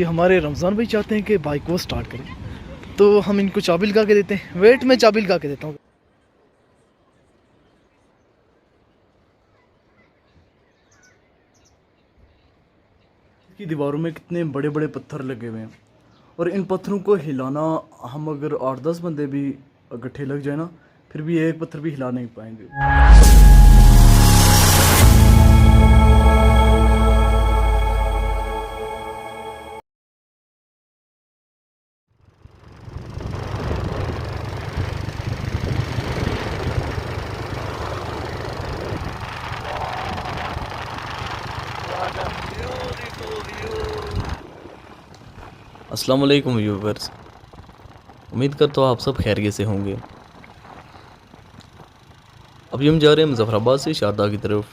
अभी हमारे रमज़ान भाई चाहते हैं कि बाइक को स्टार्ट करें, तो हम इनको चाबी लगा के देते हैं। वेट में चाबी लगा के देता हूँ। इसकी दीवारों में कितने बड़े बड़े पत्थर लगे हुए हैं, और इन पत्थरों को हिलाना, हम अगर 8-10 बंदे भी इकट्ठे लग जाए ना, फिर भी एक पत्थर भी हिला नहीं पाएंगे। अस्सलाम वालेकुम व्यूवर्स, उम्मीद करता हूँ आप सब खैरियत से होंगे। अभी हम जा रहे हैं मुजफ्फराबाद से शारदा की तरफ।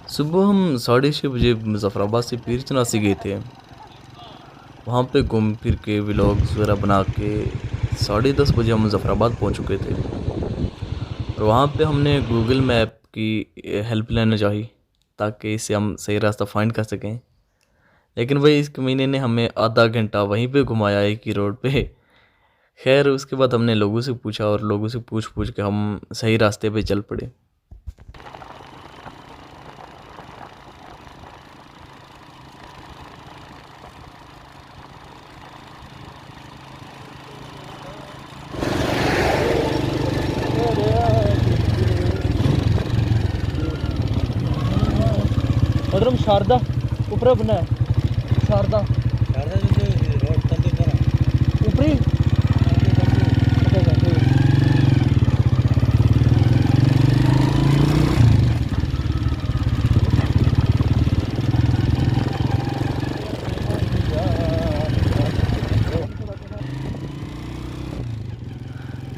सुबह हम 6:30 बजे मुजफ्फराबाद से पीर चनासी गए थे। वहाँ पे घूम फिर के व्लॉग्स वगैरह बना के 10:30 बजे हम मुजफ्फराबाद पहुँच चुके थे। और वहाँ पे हमने गूगल मैप की हेल्प लेना चाहिए ताकि इससे हम सही रास्ता फाइंड कर सकें। लेकिन वही इस कमीने ने हमें आधा घंटा वहीं पे घुमाया एक ही रोड पे। खैर उसके बाद हमने लोगों से पूछा और लोगों से पूछ पूछ के हम सही रास्ते पे चल पड़े। मतलब शारदा ऊपर बना है, शारदा ऊपरी।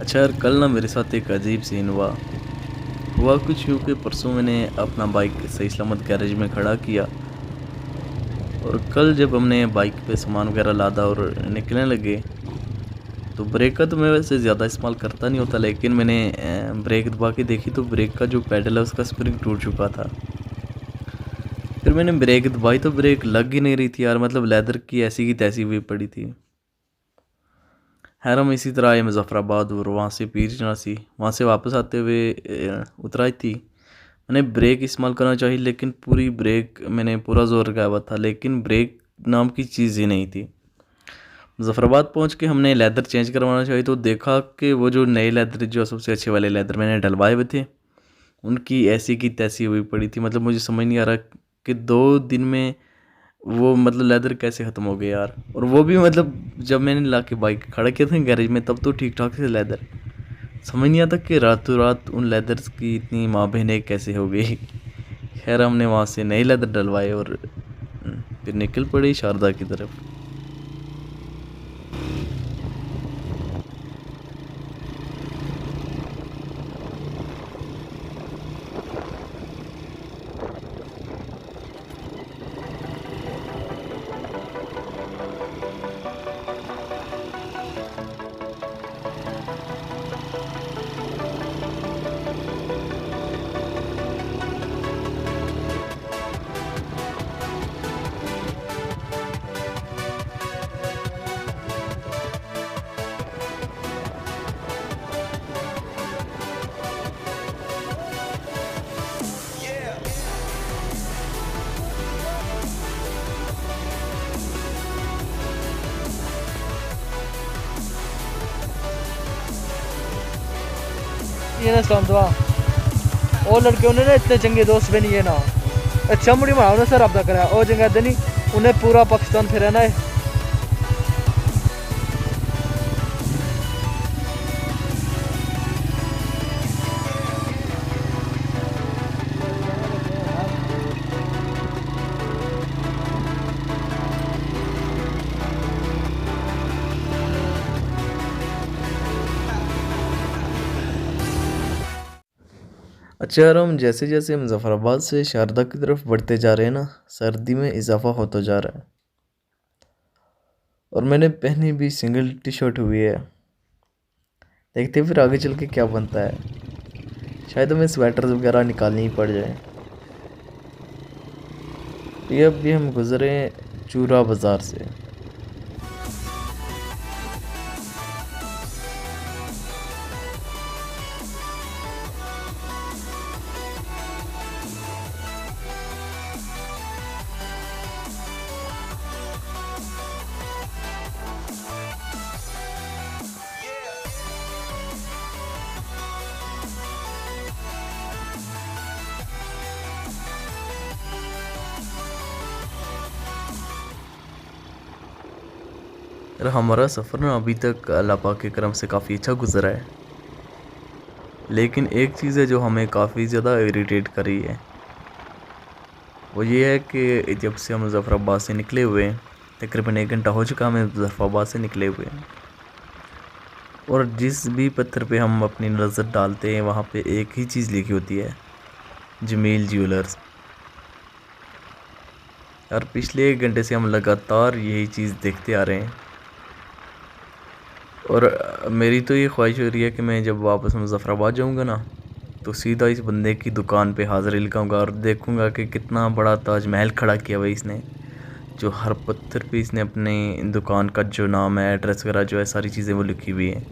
अच्छा यार, कल ना मेरे साथ एक अजीब सीन हुआ कुछ यूँ कि परसों मैंने अपना बाइक सही सलामत गैरेज में खड़ा किया, और कल जब हमने बाइक पे सामान वगैरह लादा और निकलने लगे तो ब्रेक का तो मैं वैसे ज़्यादा इस्तेमाल करता नहीं होता, लेकिन मैंने ब्रेक दबा के देखी तो ब्रेक का जो पैडल है उसका स्प्रिंग टूट चुका था। फिर मैंने ब्रेक दबाई तो ब्रेक लग ही नहीं रही थी यार, मतलब लेदर की ऐसी की तैसी हुई पड़ी थी। खैर हम इसी तरह आए मुजफ्फराबाद और वहाँ से पीर चनासी, वहाँ से वापस आते हुए उतराई थी। मैंने ब्रेक इस्तेमाल करना चाहिए, लेकिन पूरी ब्रेक मैंने पूरा जोर लगाया हुआ था, लेकिन ब्रेक नाम की चीज़ ही नहीं थी। मुजफ्फराबाद पहुँच के हमने लेदर चेंज करवाना चाहिए तो देखा कि वो जो नए लेदर, जो सबसे अच्छे वाले लेदर मैंने डलवाए हुए थे, उनकी ऐसी की तैसी हुई पड़ी थी। मतलब मुझे समझ नहीं आ रहा कि 2 दिन में वो मतलब लेदर कैसे ख़त्म हो गए यार। और वो भी मतलब जब मैंने ला के बाइक खड़ा किया था गैरेज में तब तो ठीक ठाक थे लेदर। समझ नहीं आता कि रातों रात उन लेदर्स की इतनी माँ बहनें कैसे हो गई। खैर हमने वहाँ से नए लेदर डलवाए और फिर निकल पड़ी शारदा की तरफ। ये ना सलाम दुआ और लड़के उन्हें ना इतने चंगे दोस्त भी नहीं है ना, अच्छा मुड़ी बनाओ ना सर आपका करा और जगह नहीं उन्हें पूरा पाकिस्तान फिर ना है। अच्छा यार, हम जैसे जैसे मुजफ्फराबाद से शारदा की तरफ बढ़ते जा रहे हैं ना, सर्दी में इजाफा होता जा रहा है। और मैंने पहनी भी सिंगल टी शर्ट हुई है। देखते हैं फिर आगे चल के क्या बनता है। शायद हमें स्वेटर वगैरह निकालनी ही पड़ जाए। ये अब भी हम गुजरे चूरा बाज़ार से। यार हमारा सफ़र ना अभी तक अल्लाह पाक के करम से काफ़ी अच्छा गुजरा है, लेकिन एक चीज़ है जो हमें काफ़ी ज़्यादा इरिटेट कर रही है। वो ये है कि जब से हम मुज़फ़्फ़राबाद से निकले हुए हैं, तकरीबन 1 घंटा हो चुका हमें मुज़फ़्फ़राबाद से निकले हुए हैं, और जिस भी पत्थर पे हम अपनी नज़र डालते हैं वहाँ पे एक ही चीज़ लिखी होती है, जमील ज्वेलर्स। और पिछले 1 घंटे से हम लगातार यही चीज़ देखते आ रहे हैं, और मेरी तो ये ख्वाहिश हो रही है कि मैं जब वापस मुज़फ़्फ़राबाद जाऊंगा ना, तो सीधा इस बंदे की दुकान पे हाज़िरी लगाऊंगा और देखूंगा कि कितना बड़ा ताजमहल खड़ा किया हुआ है इसने, जो हर पत्थर पे इसने अपनी दुकान का जो नाम है, एड्रेस वगैरह जो है, सारी चीज़ें वो लिखी हुई हैं।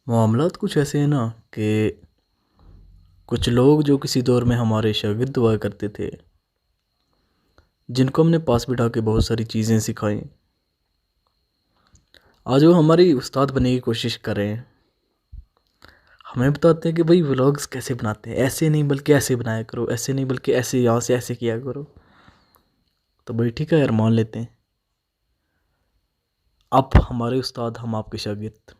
मामलात कुछ ऐसे हैं ना कि कुछ लोग जो किसी दौर में हमारे शागिर्द हुआ करते थे, जिनको हमने पास बिठा के बहुत सारी चीज़ें सिखाई, आज वो हमारी उस्ताद बनने की कोशिश कर रहे हैं। हमें बताते हैं कि भाई व्लॉग्स कैसे बनाते हैं, ऐसे नहीं बल्कि ऐसे बनाया करो, ऐसे नहीं बल्कि ऐसे, यहाँ से ऐसे किया करो। तो भाई ठीक है यार, मान लेते हैं आप हमारे उस्ताद, हम आपके शागिर्द।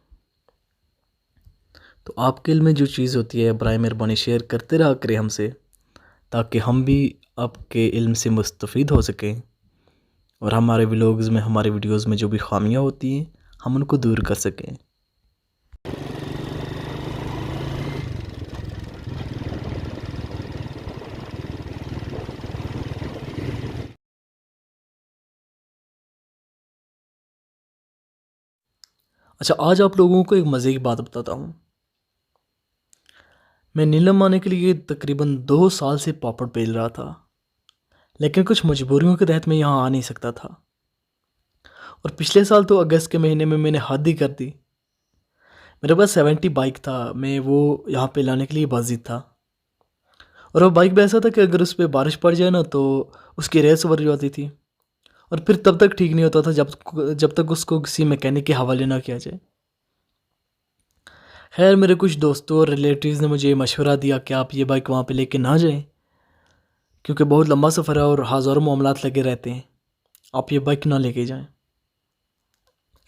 तो आपके इल्म में जो चीज़ होती है बराए मेहरबानी शेयर करते रहा करें हमसे, ताकि हम भी आपके इल्म से मुस्तफ़ीद हो सकें, और हमारे व्लॉग्स में, हमारे वीडियोज़ में जो भी खामियाँ होती हैं हम उनको दूर कर सकें। अच्छा, आज आप लोगों को एक मज़े की बात बताता हूँ। मैं नीलम आने के लिए तकरीबन 2 साल से पापड़ बेल रहा था, लेकिन कुछ मजबूरियों के तहत मैं यहाँ आ नहीं सकता था। और पिछले साल तो अगस्त के महीने में मैंने हद ही कर दी। मेरे पास 70 बाइक था, मैं वो यहाँ पे लाने के लिए बाजिद था। और वो बाइक भी ऐसा था कि अगर उस पर बारिश पड़ जाए ना तो उसकी रेस उतर जाती थी, और फिर तब तक ठीक नहीं होता था जब तक उसको किसी मैकेनिक के हवाले ना किया जाए। खैर, मेरे कुछ दोस्तों और रिलेटिव्स ने मुझे मशवरा दिया कि आप ये बाइक वहाँ पे लेके ना जाएं, क्योंकि बहुत लंबा सफ़र है और हज़ारों मामलात लगे रहते हैं, आप ये बाइक ना लेके जाएं।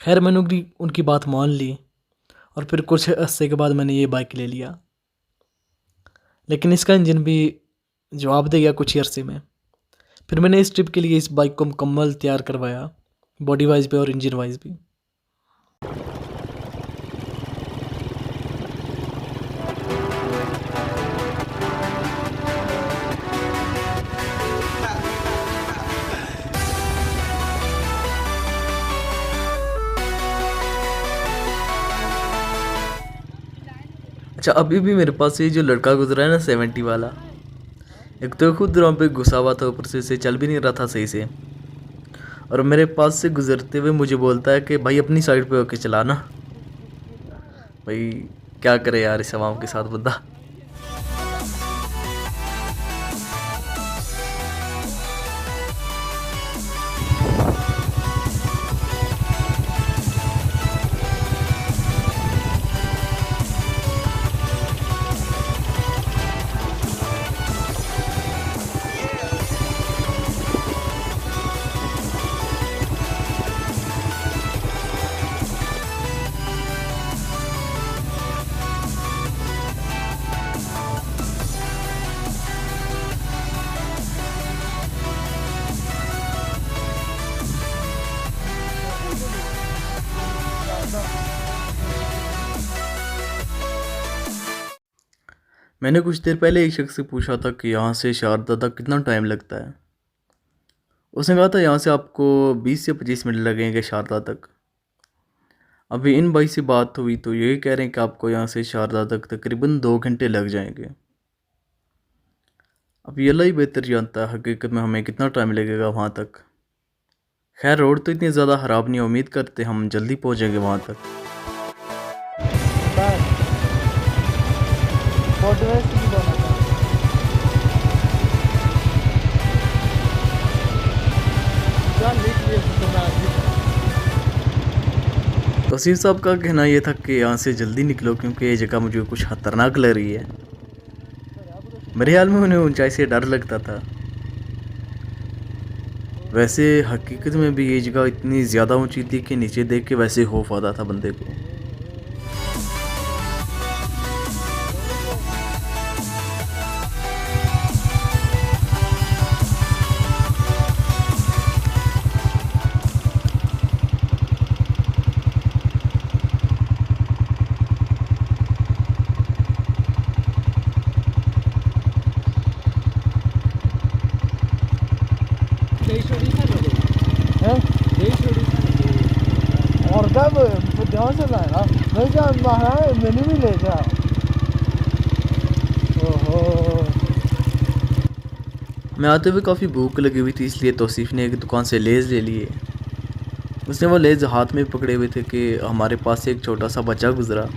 खैर, मैंने उनकी बात मान ली, और फिर कुछ अरसे के बाद मैंने ये बाइक ले लिया। लेकिन इसका इंजन भी जवाब दे गया कुछ ही अरसे में। फिर मैंने इस ट्रिप के लिए इस बाइक को मुकम्मल तैयार करवाया, बॉडी वाइज भी और इंजन वाइज भी। अच्छा, अभी भी मेरे पास ये जो लड़का गुजरा है ना, 70 वाला, एक तो खुद वहाँ पे घुसा हुआ था, ऊपर से चल भी नहीं रहा था सही से, और मेरे पास से गुजरते हुए मुझे बोलता है कि भाई अपनी साइड पे होके चलाना। भाई क्या करे यार इस आवाम के साथ बंदा। मैंने कुछ देर पहले एक शख्स से पूछा था कि यहाँ से शारदा तक कितना टाइम लगता है। उसने कहा था यहाँ से आपको 20 से 25 मिनट लगेंगे शारदा तक। अभी इन भाई से बात हुई तो यही कह रहे हैं कि आपको यहाँ से शारदा तक तकरीबन 2 घंटे लग जाएंगे। अब ये अल्लाह ही बेहतर जानता है हकीकत में हमें कितना टाइम लगेगा वहाँ तक। खैर रोड तो इतनी ज़्यादा ख़राब नहीं, उम्मीद करते हम जल्दी पहुँचेंगे वहाँ तक। तौसीफ साहब का कहना यह था कि यहाँ से जल्दी निकलो क्योंकि ये जगह मुझे कुछ खतरनाक लग रही है। मेरे ख्याल में उन्हें ऊंचाई से डर लगता था। वैसे हकीकत में भी ये जगह इतनी ज़्यादा ऊंची थी कि नीचे देख के वैसे खौफ आता था बंदे को। और कब ध्यान से लाया मैं क्या मैंने भी ले जा। ओहो मैं आते हुए काफ़ी भूख लगी हुई थी, इसलिए तौसीफ ने एक दुकान से लेज़ ले लिए। उसने वो लेज़ हाथ में पकड़े हुए थे कि हमारे पास से एक छोटा सा बच्चा गुजरा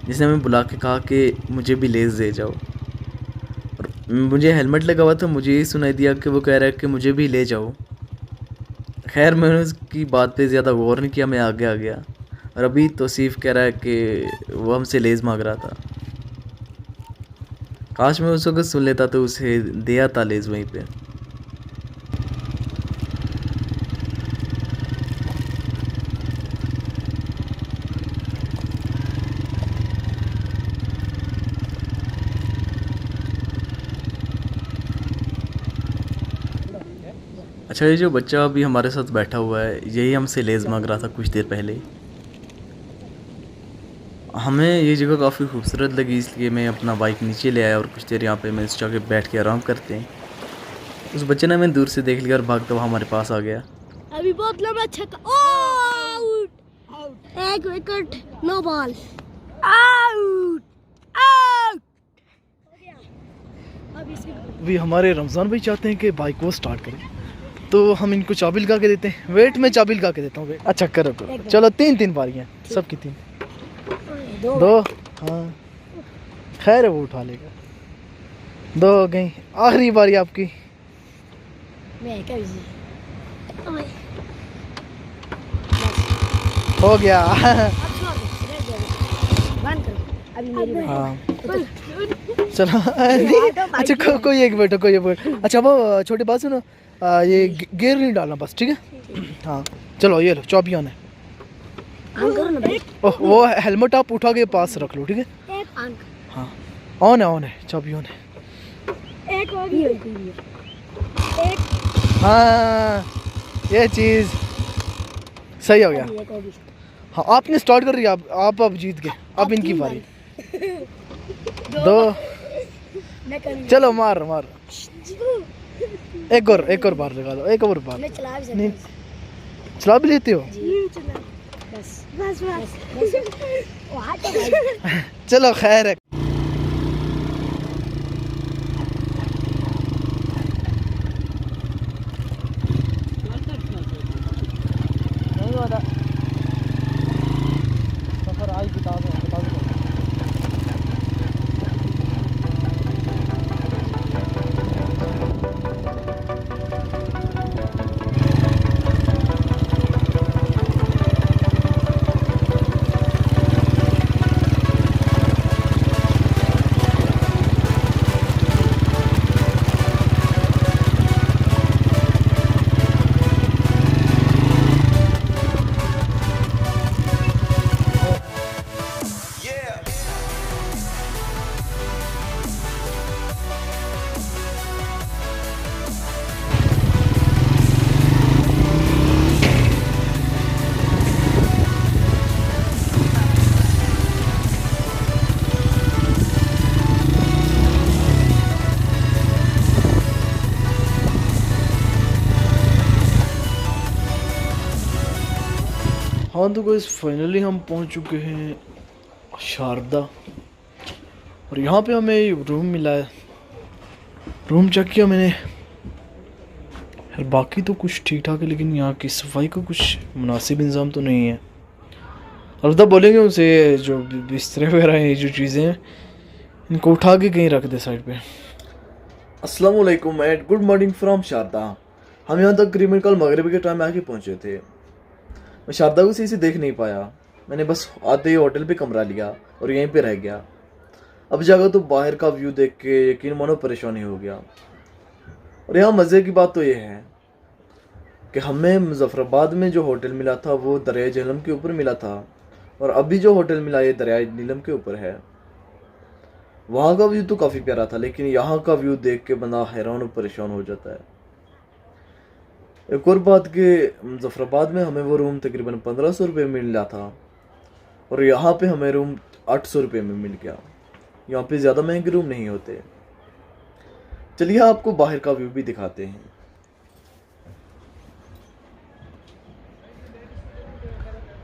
जिसने हमें बुला के कहा कि मुझे भी लेज़ दे जाओ। और मुझे हेलमेट लगा हुआ था, मुझे ये सुनाई दिया कि वो कह रहा है कि मुझे भी ले जाओ। खैर मैंने उसकी बात पे ज़्यादा गौर नहीं किया, मैं आगे आ गया। और अभी तौसीफ कह रहा है कि वो हमसे लेज़ मांग रहा था। काश मैं उस वक्त सुन लेता तो उसे दे आता लेज़ वहीं पे। अच्छा ये जो बच्चा अभी हमारे साथ बैठा हुआ है यही हमसे लेज़ मांग रहा था कुछ देर पहले। हमें ये जगह काफ़ी खूबसूरत लगी, इसलिए मैं अपना बाइक नीचे ले आया और कुछ देर यहाँ पे मैं इस जगह बैठ के आराम करते हैं। उस बच्चे ने हमें दूर से देख लिया और भागता हुआ हमारे पास आ गया। अभी बहुत लंबा छक्का, आउट, एक wicket, no ball, out, out. अभी हमारे रमज़ान भाई चाहते हैं कि बाइक को स्टार्ट करें, तो हम इनको चाबी लगा के देते हैं। वेट में चाबी लगा के देता हूँ। अच्छा करो करो, चलो 3-3 बारियाँ सबकी 3 दो। हाँ खैर वो उठा लेगा। 2 हो गई, आखिरी बारी आपकी। हो गया। हाँ चलो अच्छा कोई एक बैठो, कोई एक बैठो। अच्छा वो छोटी बात सुनो, ये गियर नहीं डालना बस, ठीक है। हाँ चलो ये लो चाबियाँ ने। ओह वो हेलमेट आप उठा के पास रख लो, ठीक है। हाँ ऑन है चाबी ऑन है। हाँ ये चीज़ सही हो गया। हाँ आपने स्टार्ट कर दिया, आप अब जीत गए। अब इनकी बारी। 2 चलो मार एक और बार लगा दो, एक और बार। नहीं चला भी लेते हो। बस चलो खैर है। सफर आई बता दो। हाँ तो गाइस फाइनली हम पहुंच चुके हैं शारदा, और यहाँ पे हमें रूम मिला है। रूम चेक किया मैंने यार, बाकी तो कुछ ठीक ठाक है, लेकिन यहाँ की सफाई का कुछ मुनासिब इंतज़ाम तो नहीं है। अलबत्ता बोलेंगे उनसे जो बिस्तरे वगैरह हैं, ये जो चीज़ें हैं, इनको उठा के कहीं रख दे साइड पे। अस्सलाम वालेकुम and good morning from Sharda. हम यहाँ तकरीबन कल मगरिब के टाइम आके पहुँचे थे। मैं शारदा को सही से देख नहीं पाया, मैंने बस आते ही होटल पे कमरा लिया और यहीं पे रह गया। अब जाकर तो बाहर का व्यू देख के यकीन मानो परेशानी हो गया। और यहाँ मज़े की बात तो ये है कि हमें मुजफ्फराबाद में जो होटल मिला था वो दरिया झेलम के ऊपर मिला था, और अभी जो होटल मिला ये दरिया नीलम के ऊपर है। वहाँ का व्यू तो काफ़ी प्यारा था, लेकिन यहाँ का व्यू देख के बंदा हैरान और परेशान हो जाता है। एक और बात कि मुजफ्फराबाद में हमें वो रूम तकरीबन 1500 रुपये में मिला था, और यहाँ पे हमें रूम 800 रुपये में मिल गया। यहाँ पे ज़्यादा महंगे रूम नहीं होते। चलिए आपको बाहर का व्यू भी दिखाते हैं।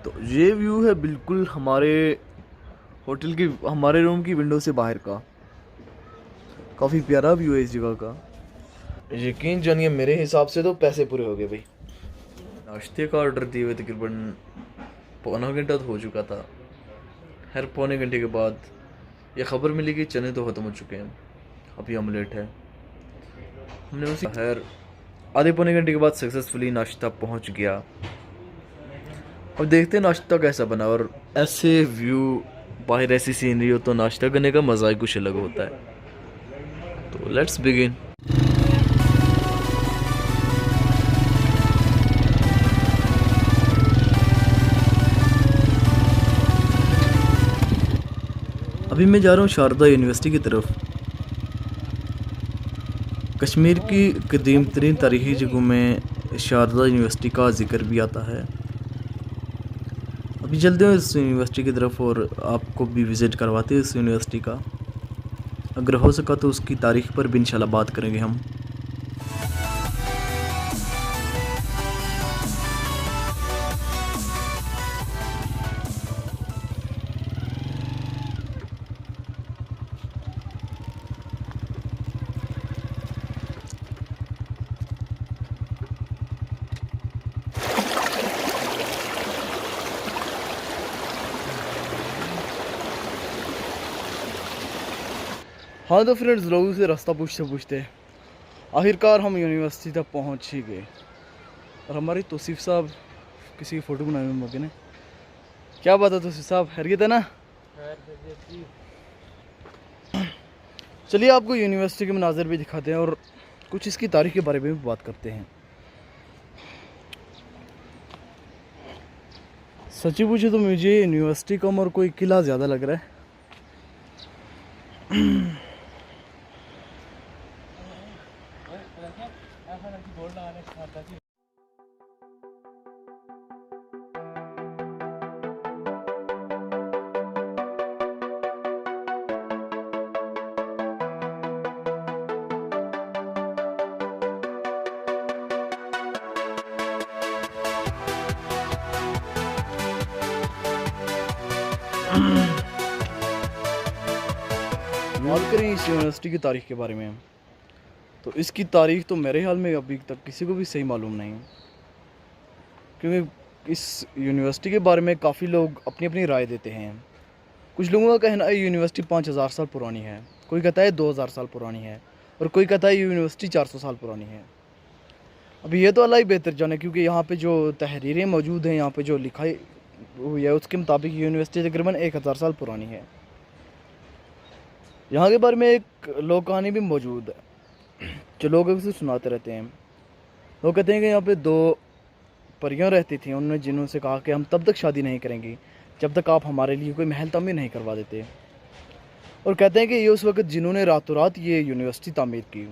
तो ये व्यू है बिल्कुल हमारे होटल की, हमारे रूम की विंडो से बाहर का। काफ़ी प्यारा व्यू है इस जगह का। यकीन जानिए मेरे हिसाब से तो पैसे पूरे हो गए भाई। नाश्ते का ऑर्डर दिए हुए तकरीबन पौना घंटा तो हो चुका था। हर पौने घंटे के बाद ये खबर मिली कि चने तो ख़त्म हो चुके हैं, अभी ऑमलेट है। हमने उसी खैर आधे पौने घंटे के बाद सक्सेसफुली नाश्ता पहुंच गया। अब देखते हैं नाश्ता कैसा बना, और ऐसे व्यू बाहर ऐसी सीनरी हो तो नाश्ता करने का मज़ा ही कुछ अलग होता है। तो लेट्स बिगिन। अभी मैं जा रहा हूँ शारदा यूनिवर्सिटी की तरफ। कश्मीर की कदीम तरीन तारीख़ी जगहों में शारदा यूनिवर्सिटी का ज़िक्र भी आता है। अभी चलते हैं इस यूनिवर्सिटी की तरफ और आपको भी विज़िट करवाते हैं इस यूनिवर्सिटी का। अगर हो सका तो उसकी तारीख़ पर भी इंशाल्लाह बात करेंगे हम। हाँ तो फ्रेंड्स, लोगों से रास्ता पूछते पूछते आखिरकार हम यूनिवर्सिटी तक पहुँच ही गए। और हमारे तौसीफ साहब किसी की फ़ोटो बनाए हुए मौके ने। क्या बात है तौसीफ साहब, खैरियत है ना? चलिए आपको यूनिवर्सिटी के मनाज़र भी दिखाते हैं और कुछ इसकी तारीख़ के बारे में भी बात करते हैं। सच्ची पूछे तो मुझे यूनिवर्सिटी कम और कोई किला ज़्यादा लग रहा है। बात करें इस यूनिवर्सिटी की तारीख़ के बारे में, तो इसकी तारीख़ तो मेरे ख्याल में अभी तक किसी को भी सही मालूम नहीं, क्योंकि इस यूनिवर्सिटी के बारे में काफ़ी लोग अपनी अपनी राय देते हैं। कुछ लोगों का कहना है यूनिवर्सिटी 5000 साल पुरानी है, कोई कहता है 2000 साल पुरानी है, और कोई कहता है यूनिवर्सिटी 400 साल पुरानी है। अभी ये तो अल्लाह ही बेहतर जाने, क्योंकि यहाँ पे जो तहरीरें मौजूद हैं, यहाँ पे जो लिखाई हुई है उसके मुताबिक यूनिवर्सिटी तकरीबन 1000 साल पुरानी है। यहाँ के बारे में एक लोक कहानी भी मौजूद है जो लोग उसे सुनाते रहते हैं। लोग कहते हैं कि यहाँ पे 2 परियां रहती थीं। उन्होंने जिन्हों से कहा कि हम तब तक शादी नहीं करेंगी जब तक आप हमारे लिए कोई महल तामीर नहीं करवा देते। और कहते हैं कि ये उस वक्त जिन्होंने रातों रात ये यूनिवर्सिटी तामीर की।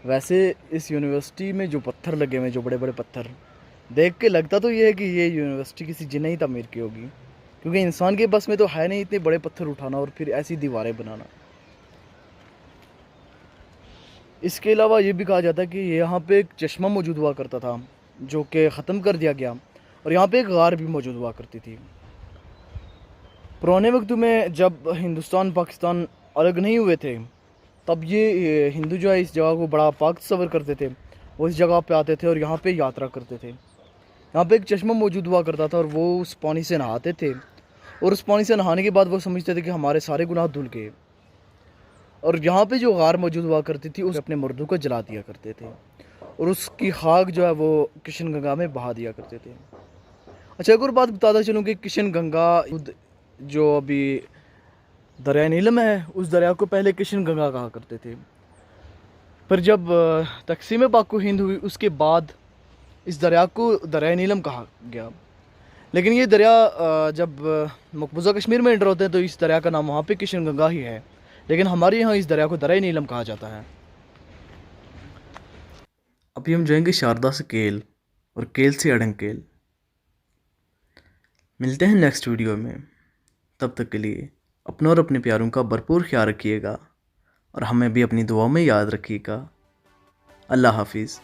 वैसे इस यूनिवर्सिटी में जो पत्थर लगे हुए हैं, जो बड़े बड़े पत्थर, देख के लगता तो ये है कि ये यूनिवर्सिटी किसी जिन ने ही तामीर की होगी, क्योंकि इंसान के बस में तो है नहीं इतने बड़े पत्थर उठाना और फिर ऐसी दीवारें बनाना। इसके अलावा ये भी कहा जाता है कि यहाँ पे एक चश्मा मौजूद हुआ करता था जो कि ख़त्म कर दिया गया, और यहाँ पे एक गार भी मौजूद हुआ करती थी। पुराने वक्त में जब हिंदुस्तान पाकिस्तान अलग नहीं हुए थे, तब ये हिंदू जो है इस जगह को बड़ा पाक तस्वर करते थे। वो इस जगह पे आते थे और यहाँ पे यात्रा करते थे। यहाँ पे एक चश्मा मौजूद हुआ करता था और वो उस पानी से नहाते थे, और उस पानी से नहाने के बाद वो समझते थे कि हमारे सारे गुनाह धुल गए। और यहाँ पे जो गार मौजूद हुआ करती थी, उस अपने मर्दों को जला दिया करते थे और उसकी खाक जो है वो किशन गंगा में बहा दिया करते थे। अच्छा, एक और बात बताता चलूँ कि किशन गंगा जो अभी दरिया नीलम है, उस दरिया को पहले किशन गंगा कहा करते थे। पर जब तकसीम पाक हिंद हुई, उसके बाद इस दरिया को दरिया नीलम कहा गया। लेकिन ये दरिया जब मकबूजा कश्मीर में एंटर होते हैं तो इस दरिया का नाम वहाँ पे किशन गंगा ही है, लेकिन हमारे यहाँ इस दरिया को दरिया नीलम कहा जाता है। अभी हम जाएंगे शारदा से केल और केल से अड़ंकेल। मिलते हैं नेक्स्ट वीडियो में। तब तक के लिए अपनों और अपने प्यारों का भरपूर ख्याल रखिएगा और हमें भी अपनी दुआओं में याद रखिएगा। अल्लाह हाफिज़।